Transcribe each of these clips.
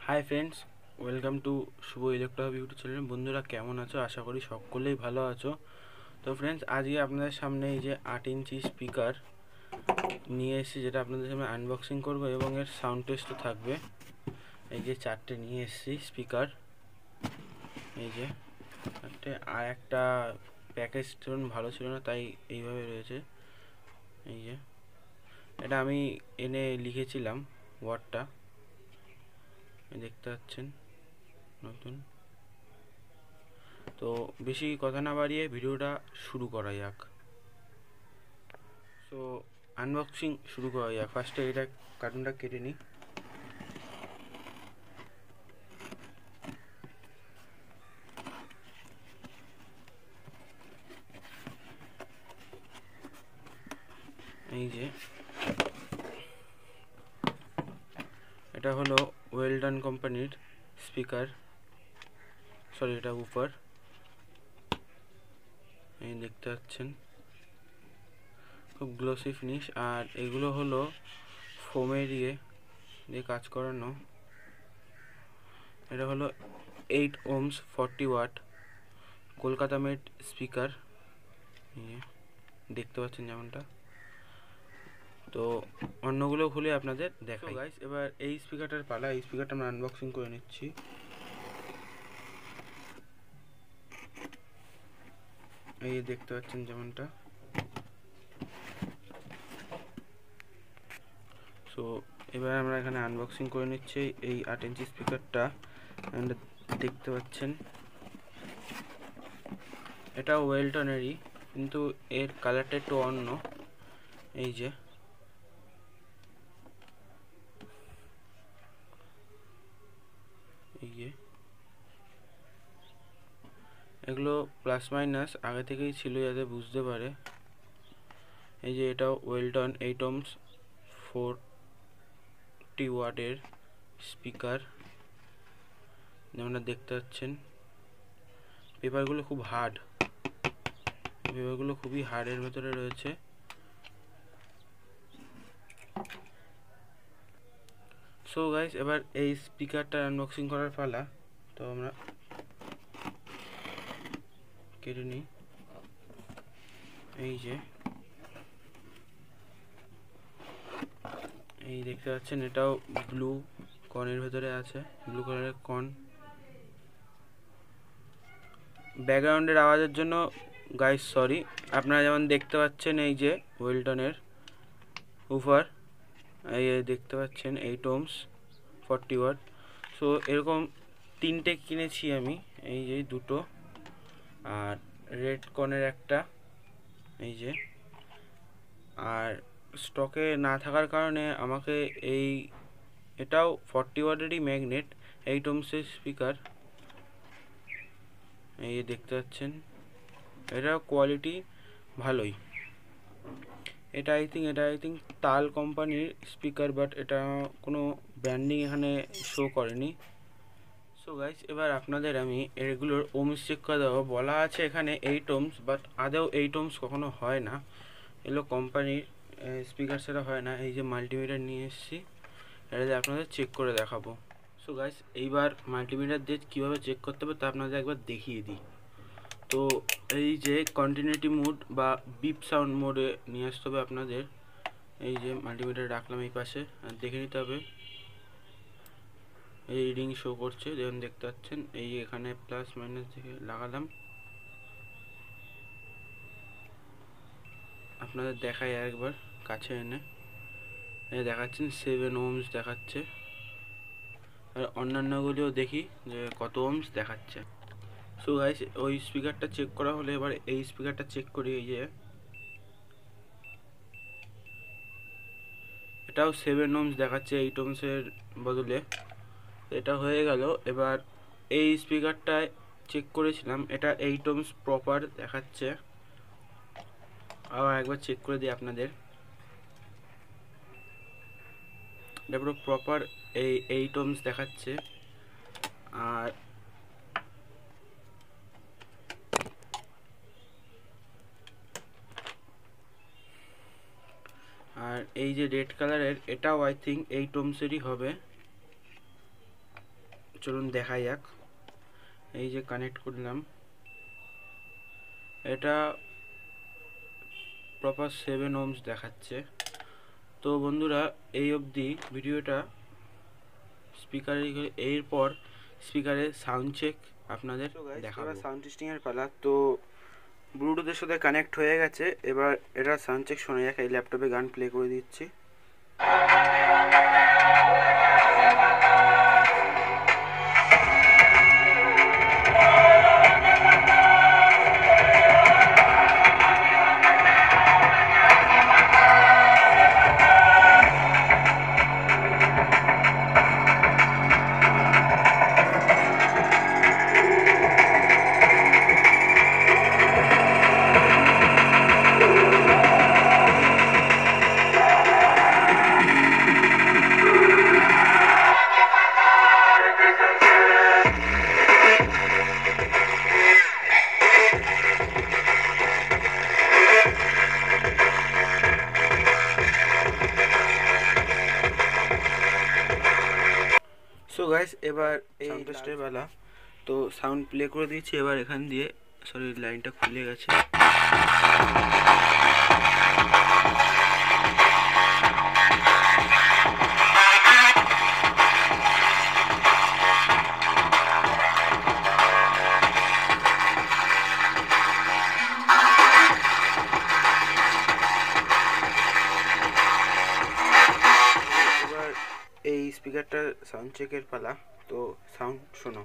High friends, welcome to Shubho electro YouTube channel. বন্ধুরা কেমন আছো? আশা করি সকলেই ভালো আছো। তো ফ্রেন্ডস, আজকে আপনাদের সামনে এই যে 8 ইঞ্চি স্পিকার নিয়ে এসেছি, যেটা আপনাদের সামনে আনবক্সিং করব এবং এর সাউন্ড টেস্টও থাকবে। এই যে 4টে নিয়ে এসেছি স্পিকার, এই যে 4টে। আর একটা প্যাকেজ ধরুন ভালো ছিল না, তাই এইভাবে রয়েছে। এই যে এটা আমি এনে লিখেছিলাম ওয়ার্ডটা, দেখতে পাচ্ছেন নতুন। তো বেশি কথা না বাড়িয়ে ভিডিওটা শুরু করা যাক। সো আনবক্সিং শুরু করা যাক। ফার্স্টে এটা কার্টুনটা কেটে নিই। এই যে এটা হলো ওয়েলডন কোম্পানির স্পিকার, সরি এটা উপার। এই দেখতে পাচ্ছেন খুব গ্লোসি ফিনিশ। আর এগুলো হলো ফোমের দিয়ে কাজ করানো। এটা হলো 8 ohms 40 watt Kolkata made speaker, দেখতে পাচ্ছেন যেমনটা। তো অন্যগুলো খুলে আপনাদের দেখাই। গাইস, এবার এই স্পিকারটার পালা। এই স্পিকারটা আমরা আনবক্সিং করে নিচ্ছি। এই দেখতে পাচ্ছেন যেমনটা। সো এবার আমরা এখানে আনবক্সিং করে নিচ্ছি এই 8 ইঞ্চি স্পিকারটা। দেখতে পাচ্ছেন এটা ওয়েলটনেরই, কিন্তু এর কালারটা একটু অন্য। এই যে এগুলো প্লাস মাইনাস আগে থেকেই ছিল, যাতে বুঝতে পারে। এই যে এটাও ওয়েলটন 8 ohms 40 ওয়াটের স্পিকার, যেমনটা দেখতে পাচ্ছেন। পেপারগুলো খুব হার্ড, পেপারগুলো খুবই হার্ডের ভেতরে রয়েছে। সো গাইস, এবার এই স্পিকারটা আনবক্সিং করার পালা। তো আমরা কেটে নিই। এই যে এই দেখতে পাচ্ছেন, এটাও ব্লু কর্নের ভেতরে আছে, ব্লু কালারের কর্ন। ব্যাকগ্রাউন্ডের আওয়াজের জন্য গাইস সরি। আপনারা যেমন দেখতে পাচ্ছেন এই যে ওয়েলটনের উফার, এই দেখতে পাচ্ছেন 8 ohms 40 ওয়াট। সো এরকম 3টে কিনেছি আমি, এই যে দুটো, আর রেড কর্নের একটা, এই যে। আর স্টকে না থাকার কারণে আমাকে এটাও 40 ওয়াটেরই ম্যাগনেট 8 ohmsের স্পিকার, এই দেখতে পাচ্ছেন। এটাও কোয়ালিটি ভালোই। এটা আই থিঙ্ক তাল কোম্পানির স্পিকার, বাট এটা কোনো ব্র্যান্ডিং এখানে শো করেনি। সো গাইস, এবার আপনাদের আমি এগুলোর ওমস চেক করে দেবো। বলা আছে এখানে 8 ohms, বাট আদৌ 8 ohms কখনো হয় না। এগুলো কোম্পানির স্পিকার সেটা হয় না। এই যে মাল্টিমিটার নিয়ে এসেছি, এটা দিয়ে আপনাদের চেক করে দেখাবো। সো গাইস, এইবার মাল্টিমিটার দিয়ে কীভাবে চেক করতে হবে তা আপনাদের একবার দেখিয়ে দিই। তো এই যে কন্টিনিউটি মোড বা বিপ সাউন্ড মোডে নিয়ে আসতে হবে আপনাদের। এই যে মাল্টিমিটার রাখলাম এই পাশে, আর দেখে নিতে হবে। এই রিডিং শো করছে, যেমন দেখতে পাচ্ছেন। এই এখানে প্লাস মাইনাস থেকে লাগালাম, আপনাদের দেখাই একবার কাছে এনে। এই দেখাচ্ছেন 7 ohms দেখাচ্ছে। আর অন্যান্যগুলিও দেখি যে কত ohms দেখাচ্ছে। সো গাইস, ওই স্পিকারটা চেক করা হলে এবার এই স্পিকারটা চেক করি। এই যে এটাও 7 ohms দেখাচ্ছে 8 ohmsের বদলে। এটা হয়ে গেল। এবার এই স্পিকারটায় চেক করেছিলাম, এটা 8 ohms প্রপার দেখাচ্ছে। আবার একবার চেক করে দিই আপনাদের। এটা পুরো প্রপার এই 8 ohms দেখাচ্ছে। আর আর এই যে রেড কালারের, এটাও আই থিঙ্ক 8 ohmsেরই হবে। চলুন দেখা যাক। এই যে কানেক্ট করলাম, এটা প্রপার 7 ohms দেখাচ্ছে। তো বন্ধুরা এই অবধি ভিডিওটা এরপর স্পিকারের সাউন্ড চেক আপনাদের দেখাবো। সাউন্ড টেস্টিংয়ের পালা। তো ব্লুটুথের সাথে কানেক্ট হয়ে গেছে, এবার এটা সাউন্ড চেক শোনা যাক। এই ল্যাপটপে গান প্লে করে দিচ্ছি। সো গাইস, এবার এই সাউন্ড টেস্টের বেলা। তো সাউন্ড প্লে করে দিয়েছি। এবার এখান দিয়ে লাইনটা খুলে গেছে। এই স্পিকারটার সাউন্ড চেকের পালা। তো সাউন্ড শোনো।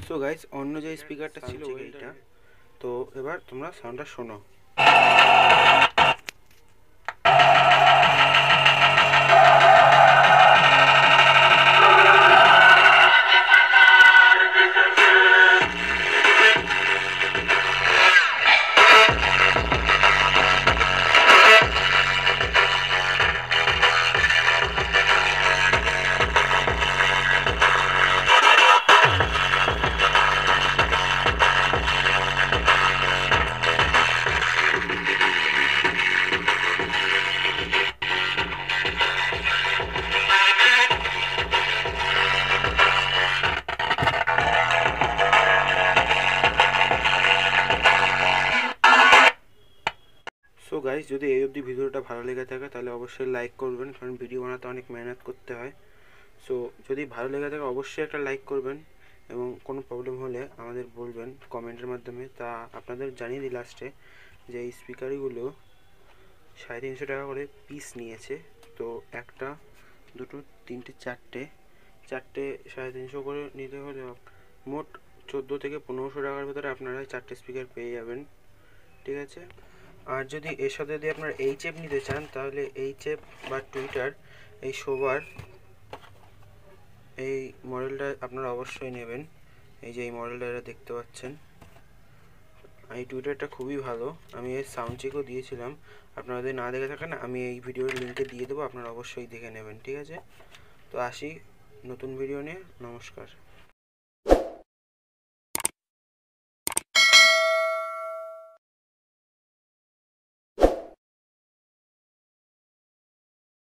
সো গাইস, অন্য যে স্পিকারটা ছিল ওইটা। তো এবার তোমরা সাউন্ডটা শোনো। সো গাইস, যদি এই অবধি ভিডিওটা ভালো লেগে থাকে তাহলে অবশ্যই লাইক করবেন, কারণ ভিডিও বানাতে অনেক মেহনত করতে হয়। সো যদি ভালো লেগে থাকে অবশ্যই একটা লাইক করবেন, এবং কোনো প্রবলেম হলে আমাদের বলবেন কমেন্টের মাধ্যমে। তা আপনাদের জানিয়ে দিই লাস্টে যে এই স্পিকারগুলো 350 টাকা করে পিস নিয়েছে। তো একটা, দুটো, তিনটে, চারটে 350 করে নিতে হলে মোট 1400 থেকে 1500 টাকার ভেতরে আপনারা 4টে স্পিকার পেয়ে যাবেন। ঠিক আছে। আর যদি এর সাথে যদি আপনারা HF নিতে চান তাহলে HF বা টুইটার এই শোবার এই মডেলটা আপনারা অবশ্যই নেবেন। এই যে এই মডেলটা এরা দেখতে পাচ্ছেন, এই টুইটারটা খুবই ভালো। আমি এর সাউন্ড চেকও দিয়েছিলাম। আপনারা যদি না দেখে থাকেন আমি এই ভিডিওর লিঙ্কে দিয়ে দেবো, আপনারা অবশ্যই দেখে নেবেন। ঠিক আছে। তো আসি নতুন ভিডিও নিয়ে। নমস্কার।